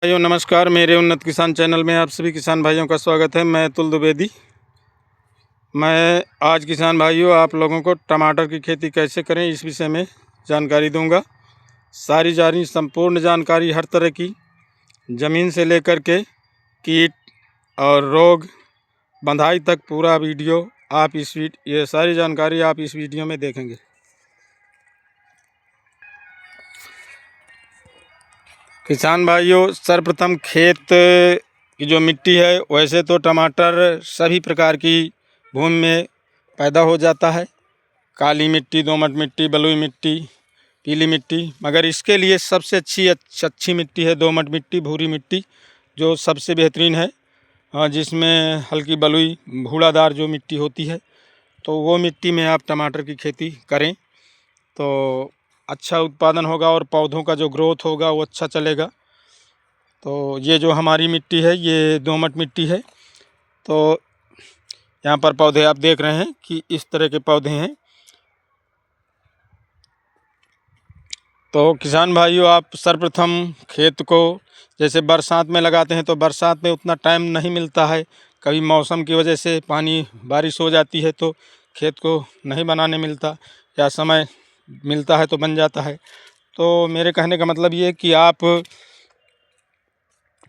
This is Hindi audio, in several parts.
भाइयों नमस्कार। मेरे उन्नत किसान चैनल में आप सभी किसान भाइयों का स्वागत है। मैं अतुल द्विवेदी। मैं आज किसान भाइयों आप लोगों को टमाटर की खेती कैसे करें इस विषय में जानकारी दूंगा। सारी संपूर्ण जानकारी हर तरह की, ज़मीन से लेकर के कीट और रोग बंधाई तक पूरा वीडियो आप ये सारी जानकारी आप इस वीडियो में देखेंगे। किसान भाइयों, सर्वप्रथम खेत की जो मिट्टी है, वैसे तो टमाटर सभी प्रकार की भूमि में पैदा हो जाता है। काली मिट्टी, दोमट मिट्टी, बलुई मिट्टी, पीली मिट्टी, मगर इसके लिए सबसे अच्छी मिट्टी है दोमट मिट्टी, भूरी मिट्टी, जो सबसे बेहतरीन है। जिसमें हल्की बलुई भूरादार जो मिट्टी होती है, तो वो मिट्टी में आप टमाटर की खेती करें तो अच्छा उत्पादन होगा और पौधों का जो ग्रोथ होगा वो अच्छा चलेगा। तो ये जो हमारी मिट्टी है ये दोमट मिट्टी है। तो यहाँ पर पौधे आप देख रहे हैं कि इस तरह के पौधे हैं। तो किसान भाइयों, आप सर्वप्रथम खेत को जैसे बरसात में लगाते हैं तो बरसात में उतना टाइम नहीं मिलता है, कभी मौसम की वजह से पानी बारिश हो जाती है तो खेत को नहीं बनाने मिलता, या समय मिलता है तो बन जाता है। तो मेरे कहने का मतलब ये है कि आप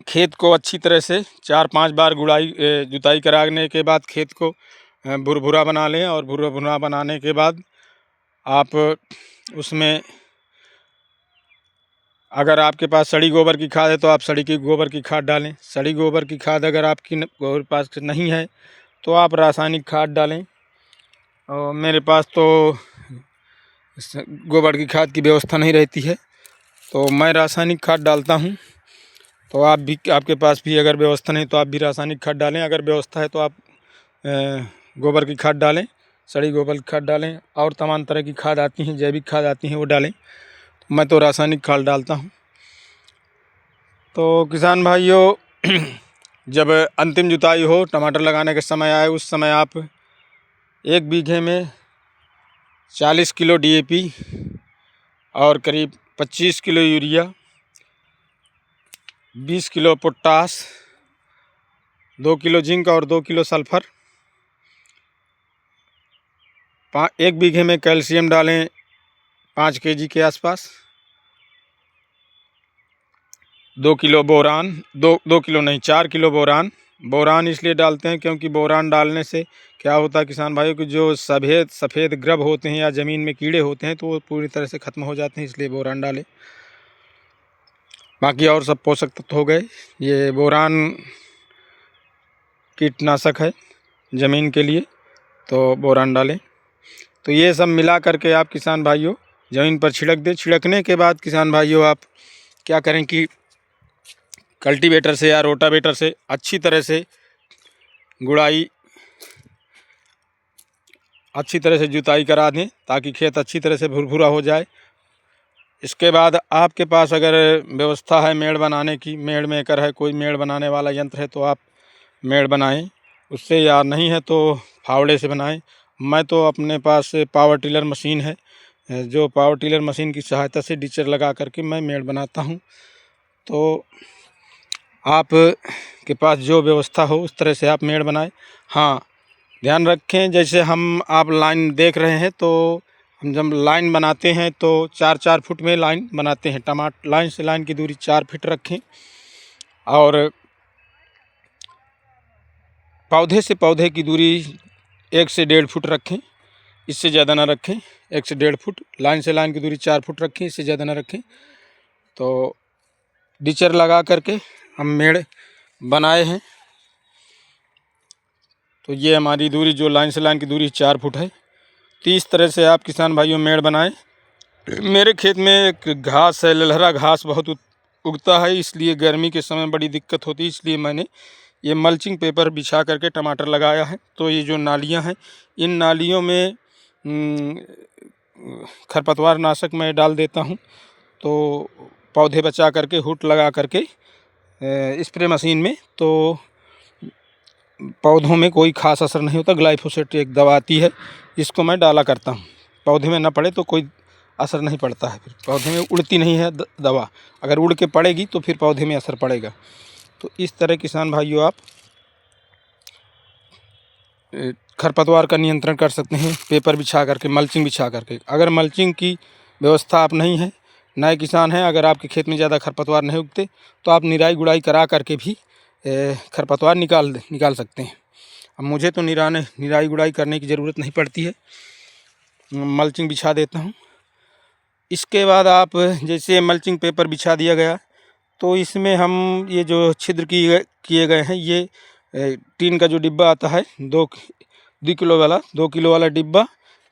खेत को अच्छी तरह से 4-5 बार जुताई कराने के बाद खेत को भुरभुरा बना लें, और भुरभुरा बनाने के बाद आप उसमें, अगर आपके पास सड़ी गोबर की खाद है तो आप सड़ी की गोबर की खाद डालें। सड़ी गोबर की खाद अगर आपकी पास नहीं है तो आप रासायनिक खाद डालें। और मेरे पास तो गोबर की खाद की व्यवस्था नहीं रहती है तो मैं रासायनिक खाद डालता हूँ। तो आप भी, आपके पास भी अगर व्यवस्था नहीं तो आप भी रासायनिक खाद डालें। अगर व्यवस्था है तो आप गोबर की खाद डालें, सड़ी गोबर की खाद डालें, और तमाम तरह की खाद आती हैं, जैविक खाद आती हैं, वो डालें। मैं तो रासायनिक खाद डालता हूँ। तो किसान भाइयों, जब अंतिम जुताई हो, टमाटर लगाने का समय आए, उस समय आप 1 बीघे में 40 किलो DAP और करीब 25 kilo urea, 20 kilo potash, 2 kilo zinc और 2 किलो सल्फर, 1 बीघे में कैल्शियम डालें 5 kg के आसपास, 2 किलो बोरान, 2 किलो नहीं 4 किलो बोरान। बोरान इसलिए डालते हैं क्योंकि बोरान डालने से क्या होता है किसान भाइयों कि जो सफ़ेद ग्रब होते हैं या ज़मीन में कीड़े होते हैं तो वो पूरी तरह से ख़त्म हो जाते हैं, इसलिए बोरान डालें। बाकी और सब पोषक तत्व हो गए। ये बोरान कीटनाशक है ज़मीन के लिए, तो बोरान डालें। तो ये सब मिला करके आप किसान भाइयों ज़मीन पर छिड़क दें। छिड़कने के बाद किसान भाइयों आप क्या करें कि कल्टीवेटर से या रोटावेटर से अच्छी तरह से गुड़ाई, अच्छी तरह से जुताई करा दें ताकि खेत अच्छी तरह से भुरभुरा हो जाए। इसके बाद आपके पास अगर व्यवस्था है मेड़ बनाने की, मेड़ मेकर है, कोई मेड़ बनाने वाला यंत्र है तो आप मेड़ बनाएं उससे, या नहीं है तो फावड़े से बनाएं। मैं तो अपने पास पावर टिलर मशीन है, जो पावर टिलर मशीन की सहायता से डिचर लगा करके मैं मेड़ बनाता हूं। तो आप के पास जो व्यवस्था हो उस तरह से आप मेड़ बनाएं। हाँ, ध्यान रखें, जैसे आप लाइन देख रहे हैं तो हम जब लाइन बनाते हैं तो 4-4 फुट में लाइन बनाते हैं। टमाटर लाइन से लाइन की दूरी 4 फीट रखें, और पौधे से पौधे की दूरी 1 से 1.5 फुट रखें, इससे ज़्यादा ना रखें। 1 से 1.5 फुट, लाइन से लाइन की दूरी 4 फुट रखें, इससे ज़्यादा ना रखें। तो डिचर लगा करके हम मेड़ बनाए हैं। तो ये हमारी दूरी जो लाइन से लाइन की दूरी 4 फुट है। तो इस तरह से आप किसान भाइयों मेड़ बनाएं। मेरे खेत में एक घास है, ललहरा घास बहुत उगता है, इसलिए गर्मी के समय बड़ी दिक्कत होती है, इसलिए मैंने ये मल्चिंग पेपर बिछा करके टमाटर लगाया है। तो ये जो नालियां हैं, इन नालियों में खरपतवार नाशक मैं डाल देता हूं, तो पौधे बचा करके हुट लगा करके स्प्रे मशीन में, तो पौधों में कोई खास असर नहीं होता। ग्लाइफोसेट एक दवा आती है, इसको मैं डाला करता हूँ। पौधे में ना पड़े तो कोई असर नहीं पड़ता है, फिर पौधे में उड़ती नहीं है दवा। अगर उड़ के पड़ेगी तो फिर पौधे में असर पड़ेगा। तो इस तरह किसान भाइयों आप खरपतवार का नियंत्रण कर सकते हैं पेपर बिछा करके, मल्चिंग बिछा करके। अगर मल्चिंग की व्यवस्था आप नहीं है, नए किसान हैं, अगर आपके खेत में ज़्यादा खरपतवार नहीं उगते तो आप निराई गुड़ाई करा करके भी खरपतवार निकाल सकते हैं। अब मुझे तो निराई गुड़ाई करने की ज़रूरत नहीं पड़ती है, मल्चिंग बिछा देता हूँ। इसके बाद आप जैसे मल्चिंग पेपर बिछा दिया गया तो इसमें हम ये जो छिद्र किए गए हैं, ये टीन का जो डिब्बा आता है 2 किलो वाला डिब्बा,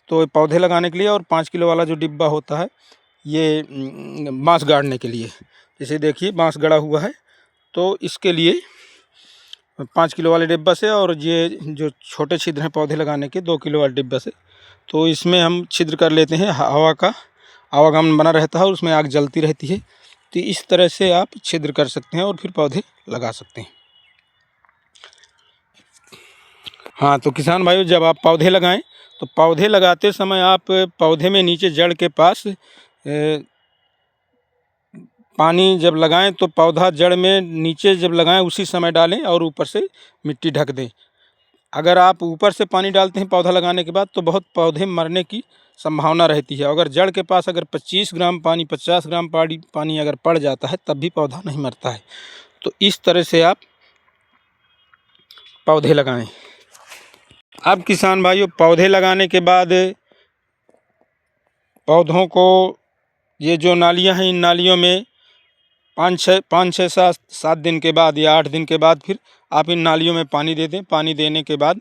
तो पौधे लगाने के लिए, और 5 किलो वाला जो डिब्बा होता है ये बांस गाड़ने के लिए। जैसे देखिए बांस गड़ा हुआ है, तो इसके लिए 5 किलो वाले डिब्बा से, और ये जो छोटे छिद्र हैं पौधे लगाने के 2 किलो वाले डिब्बा से, तो इसमें हम छिद्र कर लेते हैं। हवा का आवागमन बना रहता है और उसमें आग जलती रहती है। तो इस तरह से आप छिद्र कर सकते हैं और फिर पौधे लगा सकते हैं। हाँ, तो किसान भाइयों जब आप पौधे लगाएं तो पौधे लगाते समय आप पौधे में नीचे जड़ के पास पानी जब लगाएं तो पौधा जड़ में नीचे जब लगाएं उसी समय डालें और ऊपर से मिट्टी ढक दें। अगर आप ऊपर से पानी डालते हैं पौधा लगाने के बाद तो बहुत पौधे मरने की संभावना रहती है। अगर जड़ के पास अगर 25 ग्राम पानी 50 ग्राम पानी अगर पड़ जाता है तब भी पौधा नहीं मरता है। तो इस तरह से आप पौधे लगाएं। अब किसान भाइयों पौधे लगाने के बाद पौधों को ये जो नालियां हैं, इन नालियों में 5-6-7 दिन के बाद या 8 दिन के बाद फिर आप इन नालियों में पानी दे दें। पानी देने के बाद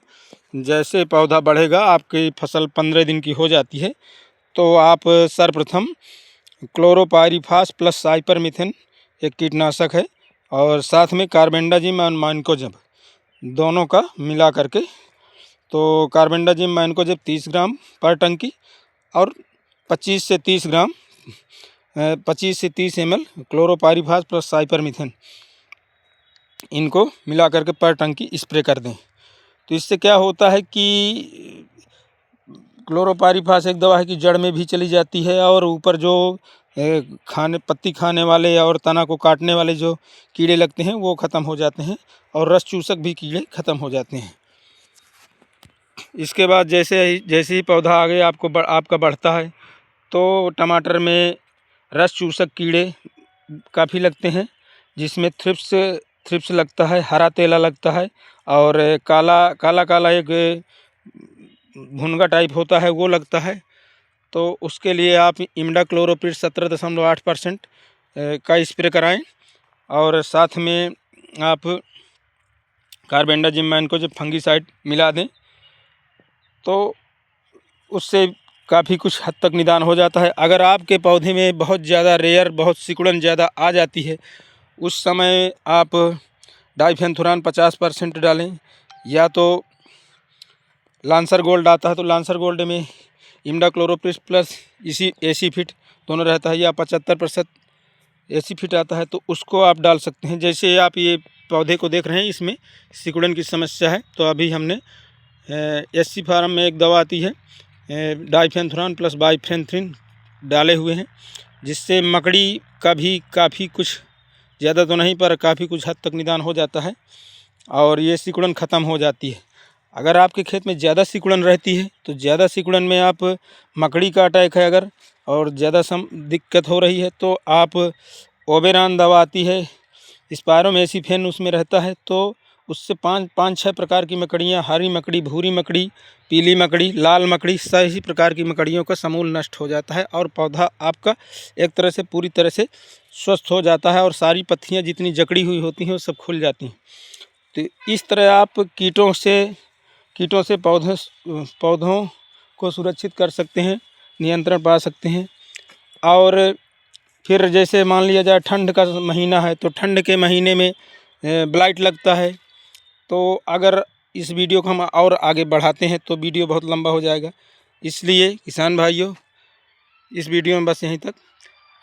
जैसे पौधा बढ़ेगा, आपकी फसल 15 दिन की हो जाती है, तो आप सर्वप्रथम क्लोरोपाइरीफास प्लस साइपरमेथ्रिन एक कीटनाशक है, और साथ में कार्बेंडाजिम और मैनकोजेब दोनों का मिला करके, तो कार्बेंडाजिम मैनकोजेब 30 ग्राम पर टंकी और 25 से 30 ml क्लोरोपाइरीफास प्लस साइपरमेथ्रिन इनको मिला करके पर टंकी स्प्रे कर दें। तो इससे क्या होता है कि क्लोरोपाइरीफास एक दवा है कि जड़ में भी चली जाती है, और ऊपर जो पत्ती खाने वाले और तना को काटने वाले जो कीड़े लगते हैं वो ख़त्म हो जाते हैं, और रस चूसक भी कीड़े ख़त्म हो जाते हैं। इसके बाद जैसे ही पौधा आगे आपका बढ़ता है तो टमाटर में रस चूसक कीड़े काफ़ी लगते हैं, जिसमें थ्रिप्स लगता है, हरा तेला लगता है, और काला एक भुनगा टाइप होता है वो लगता है। तो उसके लिए आप इमिडाक्लोप्रिड 17.8% का स्प्रे कराएं, और साथ में आप कार्बेंडाजिम मैनकोजेब फंगीसाइड मिला दें, तो उससे काफ़ी कुछ हद तक निदान हो जाता है। अगर आपके पौधे में बहुत ज़्यादा बहुत सिकुड़न ज़्यादा आ जाती है, उस समय आप डाइफेंथुरान 50% डालें, या तो लांसर गोल्ड आता है तो लांसर गोल्ड में इमिडाक्लोप्रिड प्लस इसी एसीफिट दोनों रहता है, या 75% एसीफिट आता है तो उसको आप डाल सकते हैं। जैसे आप ये पौधे को देख रहे हैं, इसमें सिकुड़न की समस्या है, तो अभी हमने एससी फार्म में एक दवा आती है डाइफेंथुरान प्लस बाइफेंथ्रिन डाले हुए हैं, जिससे मकड़ी का भी काफ़ी कुछ, ज़्यादा तो नहीं पर काफ़ी कुछ हद तक निदान हो जाता है, और ये सिकुड़न ख़त्म हो जाती है। अगर आपके खेत में ज़्यादा सिकुड़न रहती है तो ज़्यादा सिकुड़न में आप मकड़ी का अटैक है अगर, और ज़्यादा दिक्कत हो रही है, तो आप ओबेरॉन दवा आती है, स्पायरोमेसिफेन उसमें रहता है, तो उससे 5-6 प्रकार की मकड़ियाँ, हरी मकड़ी, भूरी मकड़ी, पीली मकड़ी, लाल मकड़ी, सभी प्रकार की मकड़ियों का समूल नष्ट हो जाता है, और पौधा आपका एक तरह से पूरी तरह से स्वस्थ हो जाता है, और सारी पत्तियाँ जितनी जकड़ी हुई होती हैं वो सब खुल जाती हैं। तो इस तरह आप कीटों से पौधों को सुरक्षित कर सकते हैं, नियंत्रण पा सकते हैं। और फिर जैसे मान लिया जाए ठंड का महीना है, तो ठंड के महीने में ब्लाइट लगता है, तो अगर इस वीडियो को हम और आगे बढ़ाते हैं तो वीडियो बहुत लंबा हो जाएगा, इसलिए किसान भाइयों इस वीडियो में बस यहीं तक।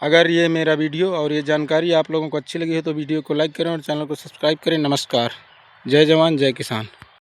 अगर ये मेरा वीडियो और ये जानकारी आप लोगों को अच्छी लगी है तो वीडियो को लाइक करें और चैनल को सब्सक्राइब करें। नमस्कार, जय जवान जय किसान।